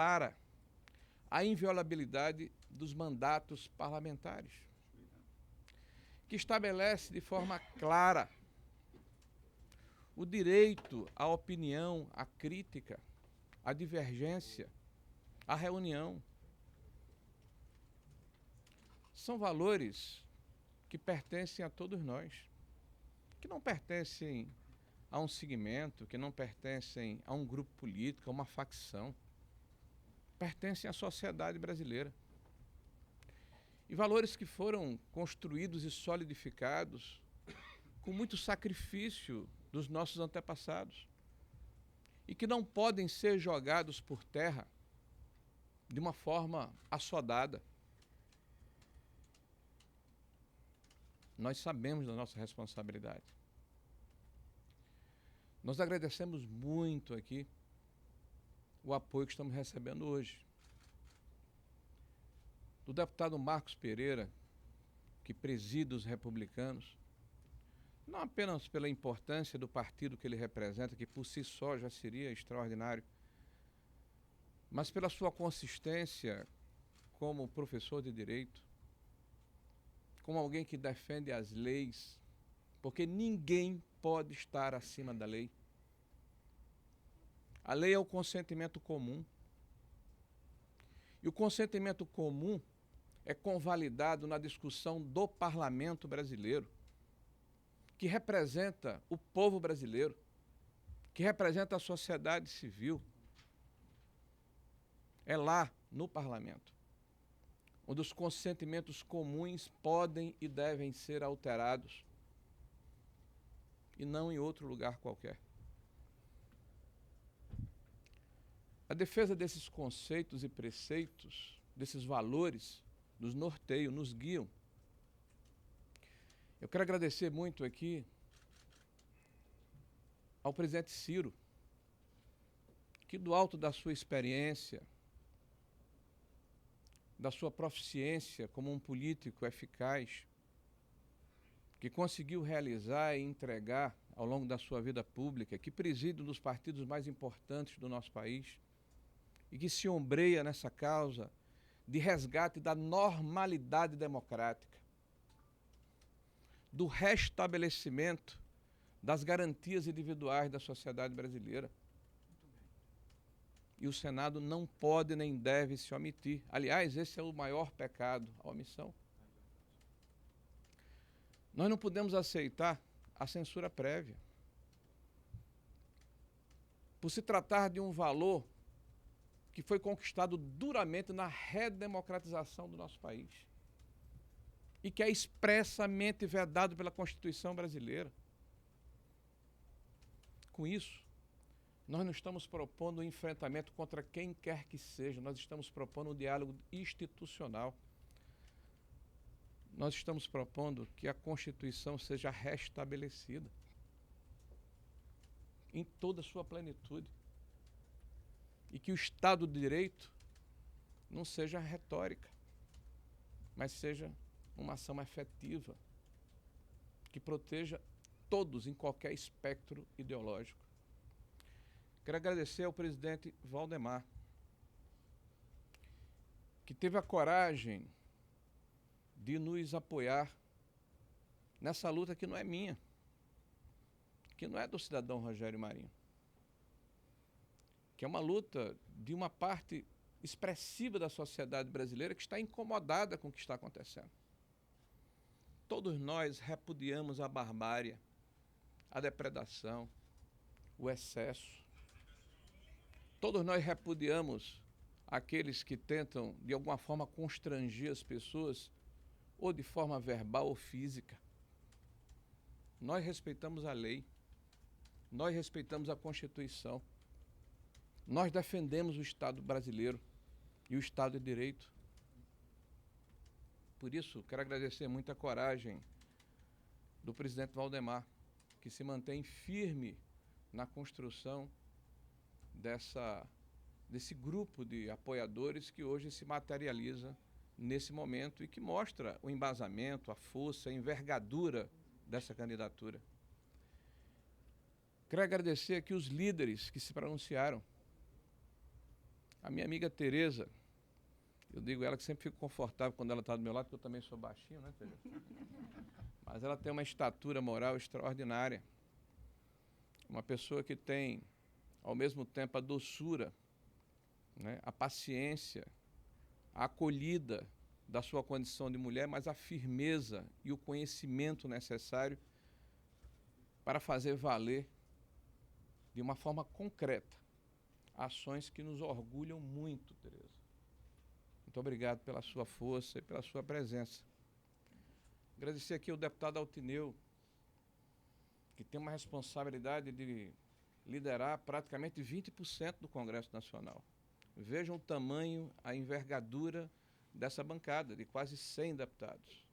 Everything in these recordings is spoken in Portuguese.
clara a inviolabilidade dos mandatos parlamentares, que estabelece de forma clara o direito à opinião, à crítica, à divergência, à reunião. São valores que pertencem a todos nós, que não pertencem a um segmento, que não pertencem a um grupo político, a uma facção. Pertencem à sociedade brasileira. E valores que foram construídos e solidificados com muito sacrifício dos nossos antepassados e que não podem ser jogados por terra de uma forma assodada. Nós sabemos da nossa responsabilidade. Nós agradecemos muito aqui o apoio que estamos recebendo hoje. Do deputado Marcos Pereira, que preside os republicanos, não apenas pela importância do partido que ele representa, que por si só já seria extraordinário, mas pela sua consistência como professor de direito, como alguém que defende as leis, porque ninguém pode estar acima da lei. A lei é o consentimento comum. E o consentimento comum é convalidado na discussão do parlamento brasileiro, que representa o povo brasileiro, que representa a sociedade civil. É lá, no parlamento, onde os consentimentos comuns podem e devem ser alterados, e não em outro lugar qualquer. A defesa desses conceitos e preceitos, desses valores, nos norteiam, nos guiam. Eu quero agradecer muito aqui ao presidente Ciro, que do alto da sua experiência, da sua proficiência como um político eficaz, que conseguiu realizar e entregar ao longo da sua vida pública, que preside um dos partidos mais importantes do nosso país e que se ombreia nessa causa de resgate da normalidade democrática, do restabelecimento das garantias individuais da sociedade brasileira. E o Senado não pode nem deve se omitir. Aliás, esse é o maior pecado, a omissão. Nós não podemos aceitar a censura prévia. Por se tratar de um valor que foi conquistado duramente na redemocratização do nosso país e que é expressamente vedado pela Constituição brasileira. Com isso, nós não estamos propondo um enfrentamento contra quem quer que seja, nós estamos propondo um diálogo institucional. Nós estamos propondo que a Constituição seja restabelecida em toda a sua plenitude e que o Estado de Direito não seja retórica, mas seja uma ação efetiva que proteja todos em qualquer espectro ideológico. Quero agradecer ao presidente Valdemar, que teve a coragem de nos apoiar nessa luta que não é minha, que não é do cidadão Rogério Marinho, que é uma luta de uma parte expressiva da sociedade brasileira que está incomodada com o que está acontecendo. Todos nós repudiamos a barbárie, a depredação, o excesso. Todos nós repudiamos aqueles que tentam, de alguma forma, constranger as pessoas, ou de forma verbal ou física. Nós respeitamos a lei, nós respeitamos a Constituição, nós defendemos o Estado brasileiro e o Estado de Direito. Por isso, quero agradecer muito a coragem do presidente Valdemar, que se mantém firme na construção desse grupo de apoiadores que hoje se materializa nesse momento e que mostra o embasamento, a força, a envergadura dessa candidatura. Quero agradecer aqui os líderes que se pronunciaram. A minha amiga Tereza, eu digo a ela que sempre fico confortável quando ela está do meu lado, porque eu também sou baixinho, né, Tereza? Mas ela tem uma estatura moral extraordinária. Uma pessoa que tem, ao mesmo tempo, a doçura, né, a paciência, a acolhida da sua condição de mulher, mas a firmeza e o conhecimento necessário para fazer valer, de uma forma concreta, ações que nos orgulham muito, Tereza. Muito obrigado pela sua força e pela sua presença. Agradecer aqui ao deputado Altineu, que tem uma responsabilidade de liderar praticamente 20% do Congresso Nacional. Vejam o tamanho, a envergadura dessa bancada, de quase 100 deputados.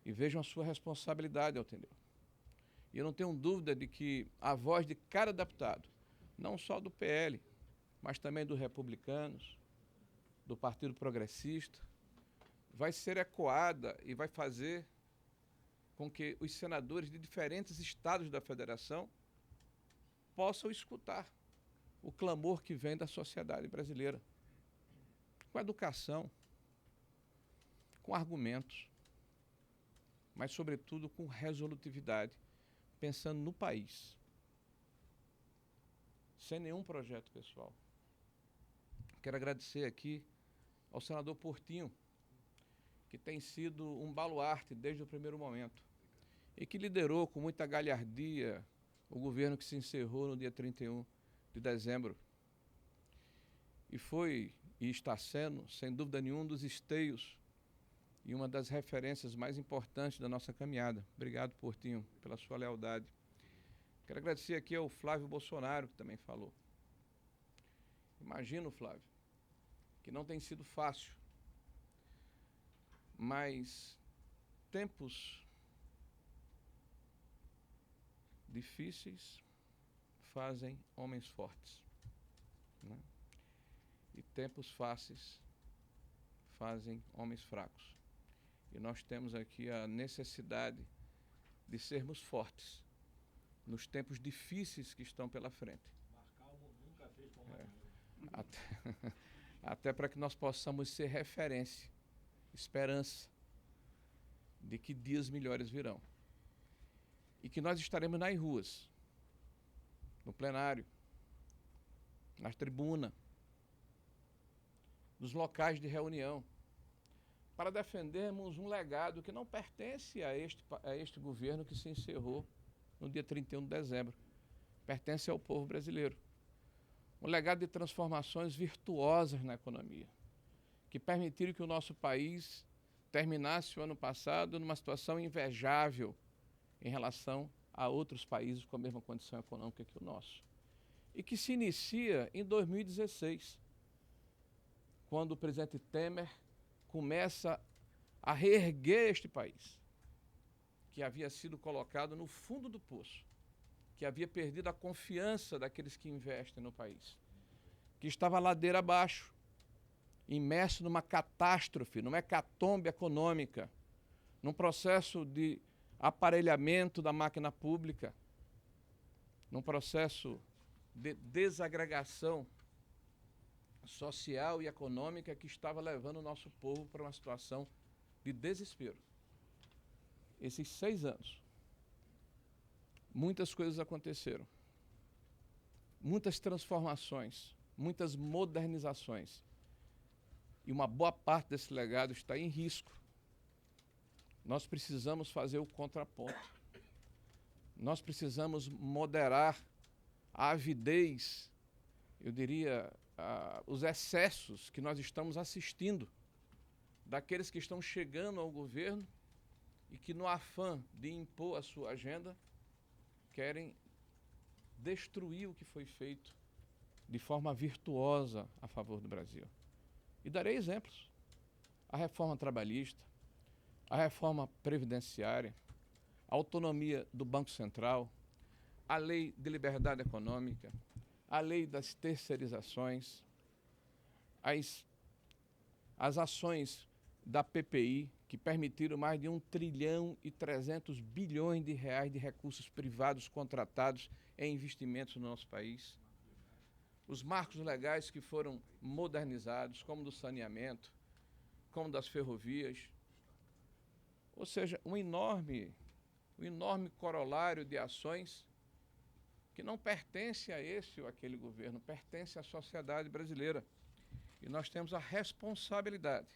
E vejam a sua responsabilidade, Altineu. E eu não tenho dúvida de que a voz de cada deputado, não só do PL, mas também dos republicanos, do Partido Progressista, vai ser ecoada e vai fazer com que os senadores de diferentes estados da federação possam escutar o clamor que vem da sociedade brasileira, com educação, com argumentos, mas, sobretudo, com resolutividade, pensando no país, sem nenhum projeto pessoal. Quero agradecer aqui ao senador Portinho, que tem sido um baluarte desde o primeiro momento e que liderou com muita galhardia o governo que se encerrou no dia 31 de dezembro. E foi e está sendo, sem dúvida nenhuma, um dos esteios e uma das referências mais importantes da nossa caminhada. Obrigado, Portinho, pela sua lealdade. Quero agradecer aqui ao Flávio Bolsonaro, que também falou. Imagino, Flávio, que não tem sido fácil, mas tempos difíceis fazem homens fortes, né? E tempos fáceis fazem homens fracos. E nós temos aqui a necessidade de sermos fortes nos tempos difíceis que estão pela frente. Nunca fez como até para que nós possamos ser referência, esperança de que dias melhores virão. E que nós estaremos nas ruas, no plenário, na tribuna, nos locais de reunião, para defendermos um legado que não pertence a este governo que se encerrou no dia 31 de dezembro. Pertence ao povo brasileiro. Um legado de transformações virtuosas na economia, que permitiram que o nosso país terminasse o ano passado numa situação invejável em relação a outros países com a mesma condição econômica que o nosso. E que se inicia em 2016, quando o presidente Temer começa a reerguer este país, que havia sido colocado no fundo do poço, que havia perdido a confiança daqueles que investem no país, que estava ladeira abaixo, imerso numa catástrofe, numa hecatombe econômica, num processo de aparelhamento da máquina pública, num processo de desagregação social e econômica que estava levando o nosso povo para uma situação de desespero. Esses 6 anos, muitas coisas aconteceram, muitas transformações, muitas modernizações, e uma boa parte desse legado está em risco. Nós precisamos fazer o contraponto. Nós precisamos moderar a avidez, eu diria, os excessos que nós estamos assistindo daqueles que estão chegando ao governo e que, no afã de impor a sua agenda, querem destruir o que foi feito de forma virtuosa a favor do Brasil. E darei exemplos. A reforma trabalhista, a reforma previdenciária, a autonomia do Banco Central, a lei de liberdade econômica, a lei das terceirizações, as ações da PPI, que permitiram mais de 1,3 trilhão de reais de recursos privados contratados em investimentos no nosso país. os marcos legais que foram modernizados, como do saneamento, como das ferrovias. Ou seja, um enorme corolário de ações que não pertence a esse ou aquele governo, pertence à sociedade brasileira. E nós temos a responsabilidade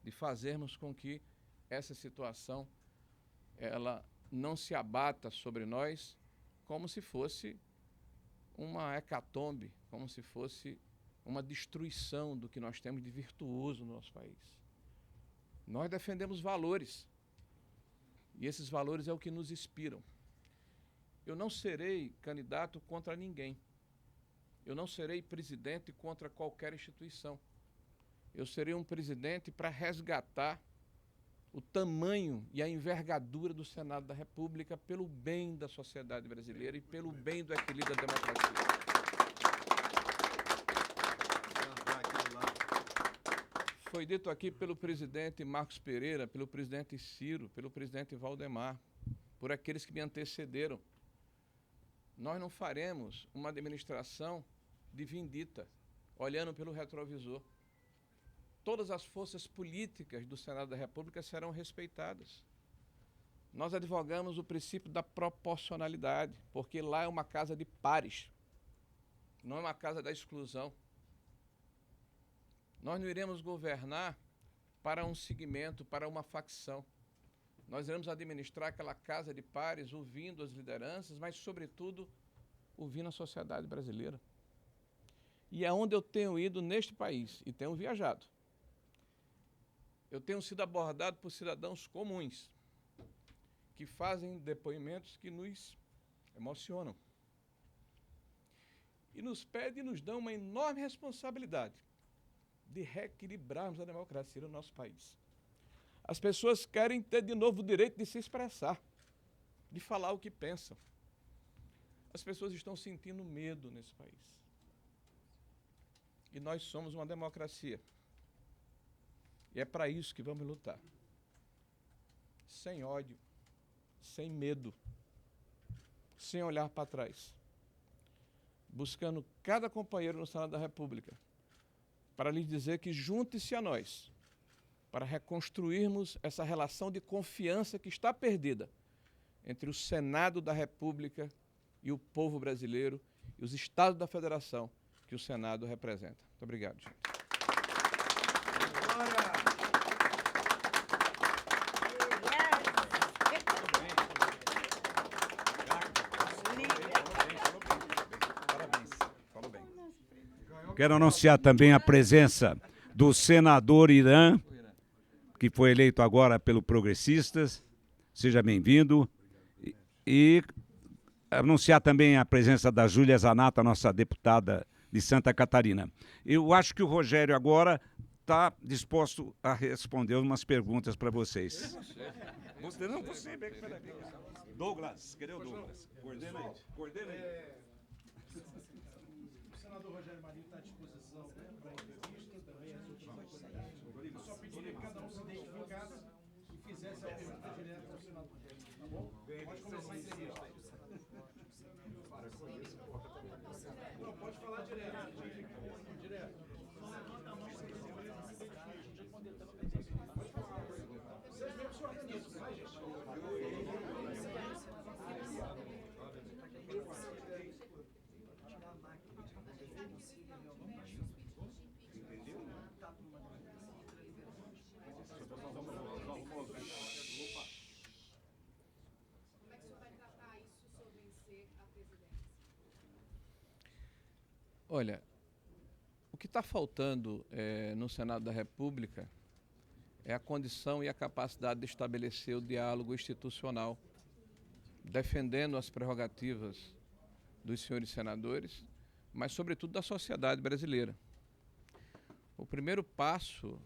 de fazermos com que essa situação ela não se abata sobre nós como se fosse uma hecatombe, como se fosse uma destruição do que nós temos de virtuoso no nosso país. Nós defendemos valores, e esses valores é o que nos inspiram. Eu não serei candidato contra ninguém. Eu não serei presidente contra qualquer instituição. Eu serei um presidente para resgatar o tamanho e a envergadura do Senado da República pelo bem da sociedade brasileira e pelo bem do equilíbrio da democracia. Foi dito aqui pelo presidente Marcos Pereira, pelo presidente Ciro, pelo presidente Valdemar, por aqueles que me antecederam. Nós não faremos uma administração de vindita, olhando pelo retrovisor. Todas as forças políticas do Senado da República serão respeitadas. Nós advogamos o princípio da proporcionalidade, porque lá é uma casa de pares, não é uma casa da exclusão. Nós não iremos governar para um segmento, para uma facção. Nós iremos administrar aquela casa de pares, ouvindo as lideranças, mas, sobretudo, ouvindo a sociedade brasileira. E é onde eu tenho ido neste país, e tenho viajado. Eu tenho sido abordado por cidadãos comuns, que fazem depoimentos que nos emocionam. E nos pedem e nos dão uma enorme responsabilidade de reequilibrarmos a democracia no nosso país. As pessoas querem ter de novo o direito de se expressar, de falar o que pensam. As pessoas estão sentindo medo nesse país. E nós somos uma democracia. E é para isso que vamos lutar. Sem ódio, sem medo, sem olhar para trás. Buscando cada companheiro no Senado da República para lhes dizer que junte-se a nós para reconstruirmos essa relação de confiança que está perdida entre o Senado da República e o povo brasileiro e os estados da federação que o Senado representa. Muito obrigado, gente. Quero anunciar também a presença do senador Irã, que foi eleito agora pelo Progressistas. Seja bem-vindo. E anunciar também a presença da Júlia Zanata, nossa deputada de Santa Catarina. Eu acho que o Rogério agora está disposto a responder umas perguntas para vocês. Você não, você. Douglas, cadê o Douglas? Coordena aí. Coordena aí. O senador Rogério Marinho está à disposição para a entrevista, também as outras autoridades. Eu só pediria que cada um se identificasse e fizesse a pergunta direta ao senador Rogério. Tá bom? Pode começar a entrevista. Não, pode falar direto. Direto. Vocês mesmos se organizam, vai, gente. Olha, o que está faltando no Senado da República é a condição e a capacidade de estabelecer o diálogo institucional, defendendo as prerrogativas dos senhores senadores, mas, sobretudo, da sociedade brasileira. O primeiro passo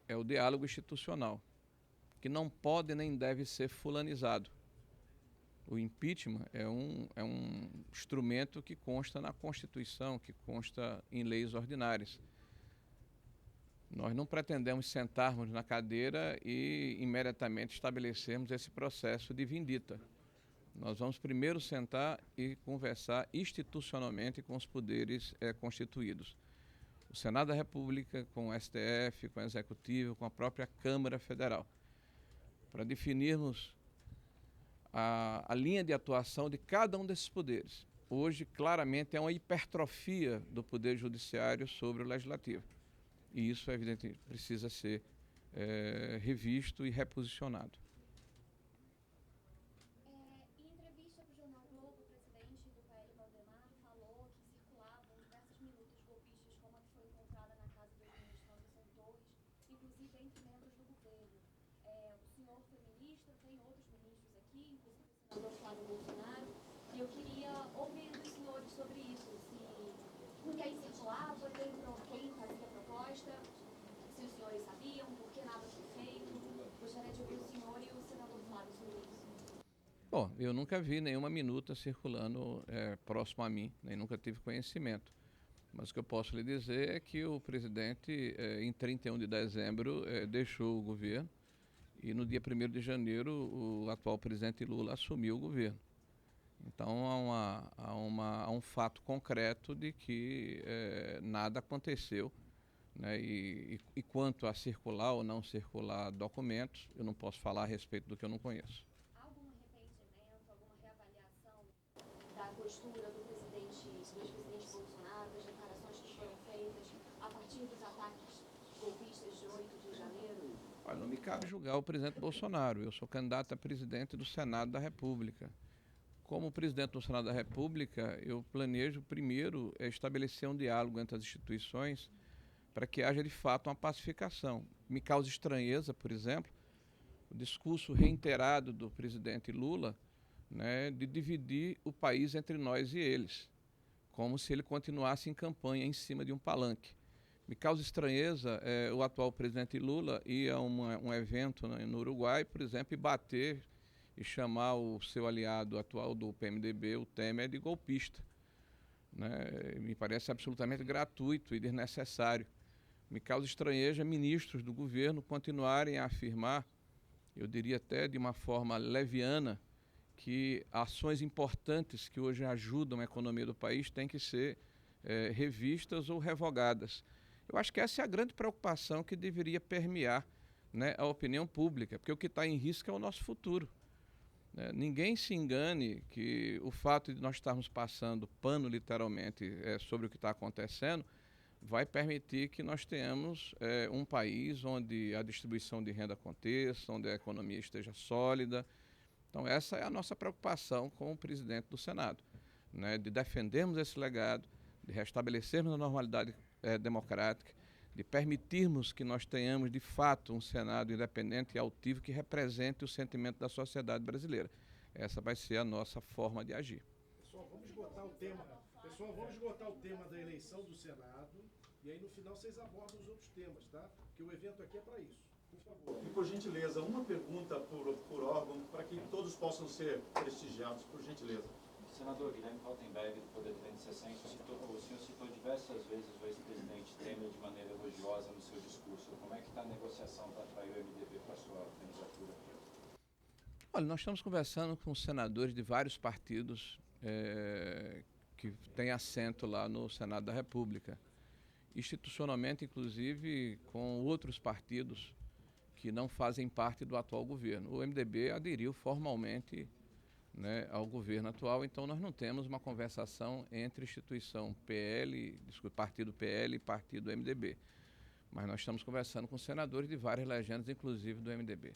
é o diálogo institucional, que não pode nem deve ser fulanizado. O impeachment é um instrumento que consta na Constituição, que consta em leis ordinárias. Nós não pretendemos sentarmos na cadeira e imediatamente estabelecermos esse processo de vindita. Nós vamos primeiro sentar e conversar institucionalmente com os poderes constituídos. O Senado da República, com o STF, com o Executivo, com a própria Câmara Federal, para definirmos a linha de atuação de cada um desses poderes. Hoje, claramente, é uma hipertrofia do Poder Judiciário sobre o Legislativo. E isso, evidentemente, precisa ser revisto e reposicionado. Em entrevista para o jornal Globo, o presidente do PL, Valdemar, falou que circulavam diversas minutas golpistas, como a que foi encontrada na casa do ex-ministro Anderson Torres, inclusive entre membros do governo. O senhor foi ministro, tem outros ministros aqui, inclusive o senador Flávio Bolsonaro, e eu queria ouvir dos senhores sobre isso, se com quem circulava, quem fazia a proposta, se os senhores sabiam, por que nada foi feito. Gostaria de ouvir o senhor e o senador Flávio sobre isso. Bom, eu nunca vi nenhuma minuta circulando próximo a mim, nem nunca tive conhecimento. Mas o que eu posso lhe dizer é que o presidente, em 31 de dezembro, deixou o governo e no dia 1º de janeiro o atual presidente Lula assumiu o governo. Então há um fato concreto de que nada aconteceu, né? E quanto a circular ou não circular documentos, eu não posso falar a respeito do que eu não conheço. Algum arrependimento, alguma reavaliação da postura do ex-presidente Bolsonaro, das declarações que foram feitas a partir dos ataques golpistas de 8 de janeiro? Olha, não me cabe julgar o presidente Bolsonaro. Eu sou candidato a presidente do Senado da República. Como presidente do Senado da República, eu planejo primeiro estabelecer um diálogo entre as instituições para que haja de fato uma pacificação. Me causa estranheza, por exemplo, o discurso reiterado do presidente Lula, né, de dividir o país entre nós e eles, como se ele continuasse em campanha em cima de um palanque. Me causa estranheza o atual presidente Lula ir a um evento no Uruguai, por exemplo, e bater e chamar o seu aliado atual do PMDB, o Temer, de golpista, né? Me parece absolutamente gratuito e desnecessário. Me causa estranheza ministros do governo continuarem a afirmar, eu diria até de uma forma leviana, que ações importantes que hoje ajudam a economia do país têm que ser revistas ou revogadas. Eu acho que essa é a grande preocupação que deveria permear, né, a opinião pública, porque o que está em risco é o nosso futuro. Ninguém se engane que o fato de nós estarmos passando pano, literalmente, sobre o que está acontecendo, vai permitir que nós tenhamos um país onde a distribuição de renda aconteça, onde a economia esteja sólida. Então, essa é a nossa preocupação com o presidente do Senado, né, de defendermos esse legado, de restabelecermos a normalidade democrática, de permitirmos que nós tenhamos, de fato, um Senado independente e altivo que represente o sentimento da sociedade brasileira. Essa vai ser a nossa forma de agir. Pessoal, vamos esgotar o tema da eleição do Senado e aí no final vocês abordam os outros temas, tá? Porque o evento aqui é para isso. Por favor. E por gentileza, uma pergunta por órgão, para que todos possam ser prestigiados, por gentileza. Senador Guilherme Faltenberg, do Poder 360, o senhor citou diversas vezes o ex-presidente Temer de maneira elogiosa no seu discurso. Como é que está a negociação para atrair o MDB para a sua candidatura? Olha, nós estamos conversando com senadores de vários partidos que têm assento lá no Senado da República. Institucionalmente, inclusive, com outros partidos que não fazem parte do atual governo. O MDB aderiu formalmente, né, ao governo atual, então nós não temos uma conversação entre instituição partido PL e partido MDB. Mas nós estamos conversando com senadores de várias legendas, inclusive do MDB.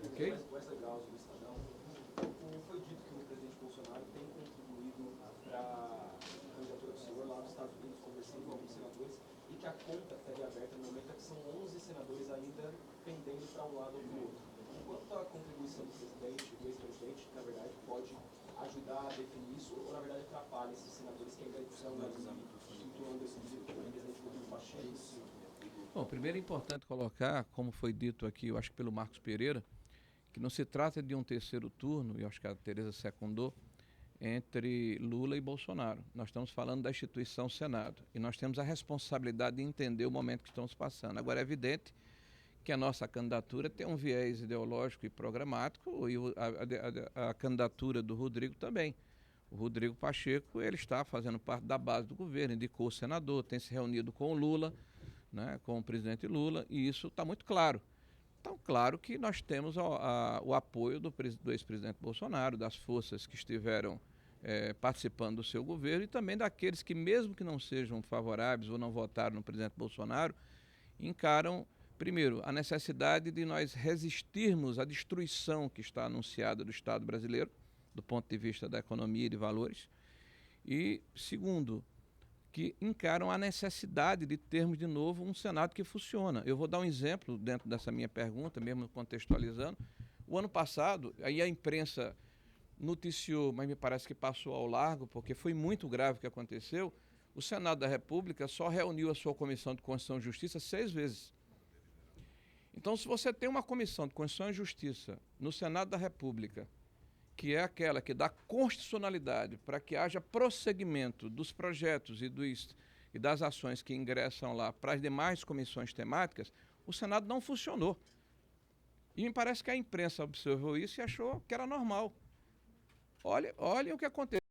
Ok? Wesley Gauss, do Estadão. Foi dito que o presidente Bolsonaro tem contribuído para a candidatura do senhor lá nos Estados Unidos, conversando com alguns senadores, e que a conta estaria aberta no momento em que são 11 senadores ainda pendendo para um lado ou para o outro. Quanto à contribuição do presidente, do ex-presidente, que na verdade pode ajudar a definir isso, ou na verdade atrapalha esses senadores que ainda estão situando esse presidente Rodrigo Pacheco? Bom, primeiro é importante colocar, como foi dito aqui, eu acho que pelo Marcos Pereira, que não se trata de um terceiro turno, e eu acho que a Tereza secundou, entre Lula e Bolsonaro. Nós estamos falando da instituição Senado e nós temos a responsabilidade de entender o momento que estamos passando. Agora, é evidente que a nossa candidatura tem um viés ideológico e programático, e a candidatura do Rodrigo também. O Rodrigo Pacheco, ele está fazendo parte da base do governo, indicou o senador, tem se reunido com o Lula, né, com o presidente Lula, e isso está muito claro. Então, claro que nós temos o apoio do ex-presidente Bolsonaro, das forças que estiveram participando do seu governo e também daqueles que, mesmo que não sejam favoráveis ou não votaram no presidente Bolsonaro, encaram, primeiro, a necessidade de nós resistirmos à destruição que está anunciada do Estado brasileiro, do ponto de vista da economia e de valores, e, segundo, que encaram a necessidade de termos de novo um Senado que funciona. Eu vou dar um exemplo dentro dessa minha pergunta, mesmo contextualizando. O ano passado, aí a imprensa noticiou, mas me parece que passou ao largo, porque foi muito grave o que aconteceu, o Senado da República só reuniu a sua Comissão de Constituição e Justiça 6 vezes. Então, se você tem uma Comissão de Constituição e Justiça no Senado da República, que é aquela que dá constitucionalidade para que haja prosseguimento dos projetos e das ações que ingressam lá para as demais comissões temáticas, o Senado não funcionou. E me parece que a imprensa observou isso e achou que era normal. Olha o que aconteceu.